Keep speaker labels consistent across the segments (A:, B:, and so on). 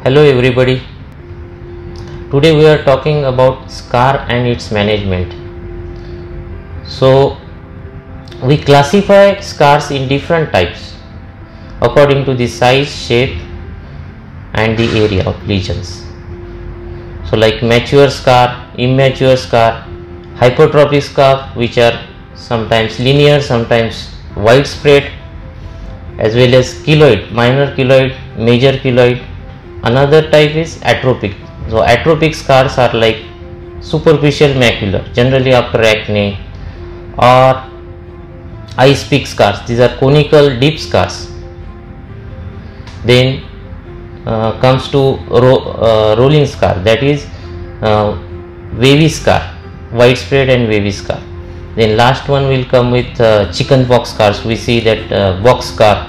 A: Hello everybody. Today we are talking about scar and its management. So we classify scars in different types according to the size, shape and the area of lesions. So like mature scar, immature scar, hypertrophic scar, which are sometimes linear, sometimes widespread, as well as keloid, minor keloid, major keloid. Another type is atrophic. So atrophic scars are like superficial macular, generally after acne, or ice pick scars. These are conical deep scars. Then comes to rolling scar, that is wavy scar, widespread and wavy scar. Then last one will come with chicken pox scars. We see that box scar,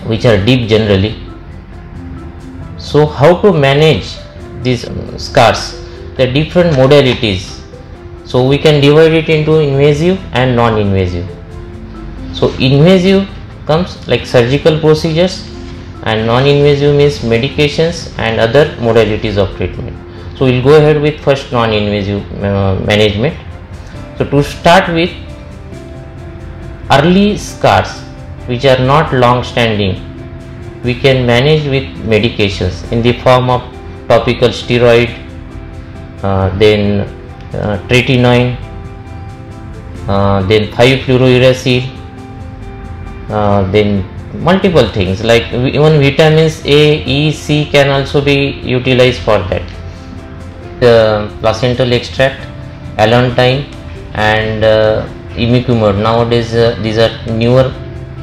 A: which are deep generally. So how to manage these scars? There are different modalities. So we can divide it into invasive and non-invasive. So invasive comes like surgical procedures, and non-invasive means medications and other modalities of treatment. So we'll go ahead with first non-invasive management. So to start with, early scars which are not long standing, we can manage with medications in the form of topical steroid, then tretinoin, then 5-fluorouracil, then multiple things like even vitamins A, E, C can also be utilized for that. The placental extract, allantoin and imiquimod. Nowadays these are newer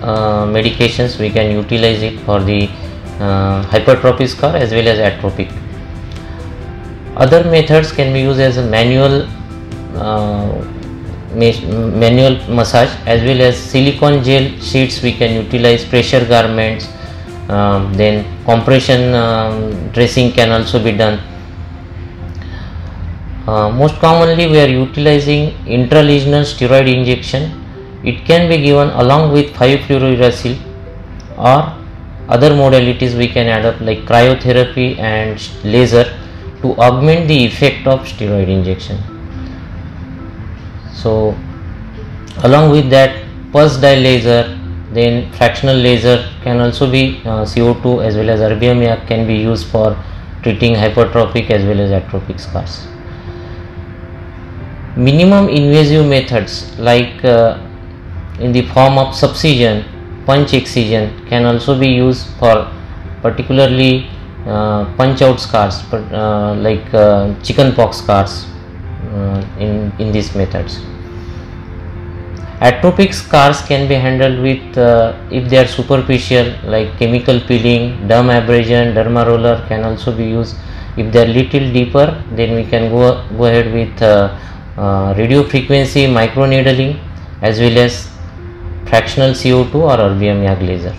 A: medications. We can utilize it for the hypertrophic scar as well as atrophic. Other methods can be used as a manual massage, as well as silicone gel sheets. We can utilize pressure garments, then compression dressing can also be done. Most commonly we are utilizing intralesional steroid injection. It can be given along with 5-fluorouracil, or other modalities we can add up like cryotherapy and laser to augment the effect of steroid injection. So along with that, pulse dye laser, then fractional laser can also be CO2 as well as erbium can be used for treating hypertrophic as well as atrophic scars. Minimum invasive methods like in the form of subcision, punch excision can also be used for particularly punch out scars, like chicken pox scars in these methods. Atrophic scars can be handled with if they are superficial, like chemical peeling, derm abrasion, derma roller can also be used. If they are little deeper, then we can go ahead with radio frequency microneedling as well as fractional CO2 or erbium laser.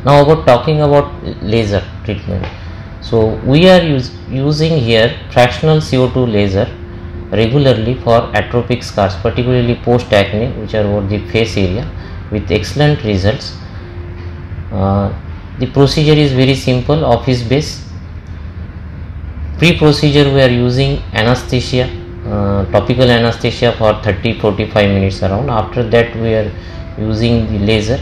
A: Now about talking about laser treatment. So we are using here fractional CO2 laser regularly for atrophic scars, particularly post acne, which are over the face area, with excellent results. The procedure is very simple, office based. Pre-procedure we are using anesthesia, topical anesthesia for 30-45 minutes around. After that we are using the laser.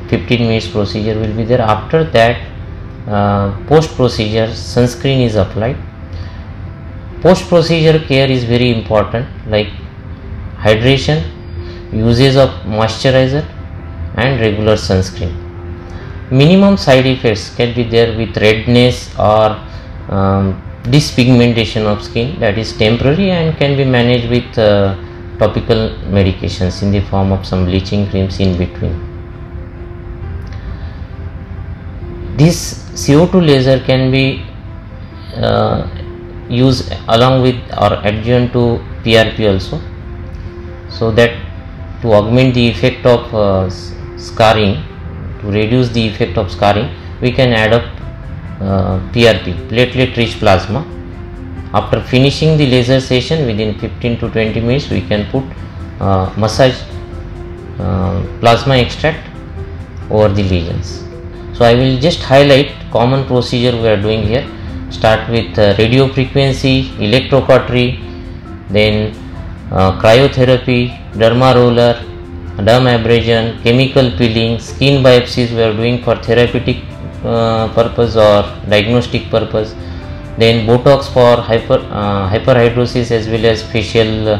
A: 15 minutes procedure will be there. After that post procedure sunscreen is applied. Post procedure care is very important, like hydration, usage of moisturizer and regular sunscreen. Minimum side effects can be there with redness or dyspigmentation of skin, that is temporary and can be managed with topical medications in the form of some bleaching creams in between. This CO2 laser can be used along with or adjunct to PRP also, so that to augment the effect of scarring, to reduce the effect of scarring, we can add up PRP, platelet rich plasma. After finishing the laser session, within 15 to 20 minutes we can put massage plasma extract over the lesions. So I will just highlight common procedure we are doing here. Start with radio frequency, electrocautery, then cryotherapy, derma roller, derm abrasion, chemical peeling, skin biopsies we are doing for therapeutic purpose or diagnostic purpose, then Botox for hyperhidrosis as well as facial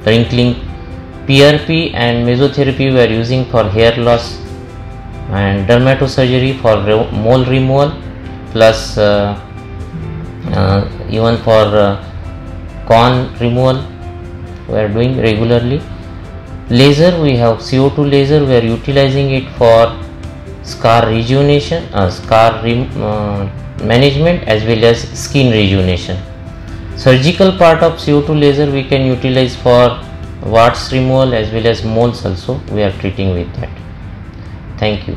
A: wrinkling, PRP and mesotherapy we are using for hair loss, and dermatosurgery for mole removal, plus even for corn removal we are doing regularly. Laser, we have CO2 laser, we are utilizing it for scar rejuvenation, management as well as skin rejuvenation. Surgical part of CO2 laser we can utilize for warts removal as well as moles also we are treating with that. Thank you.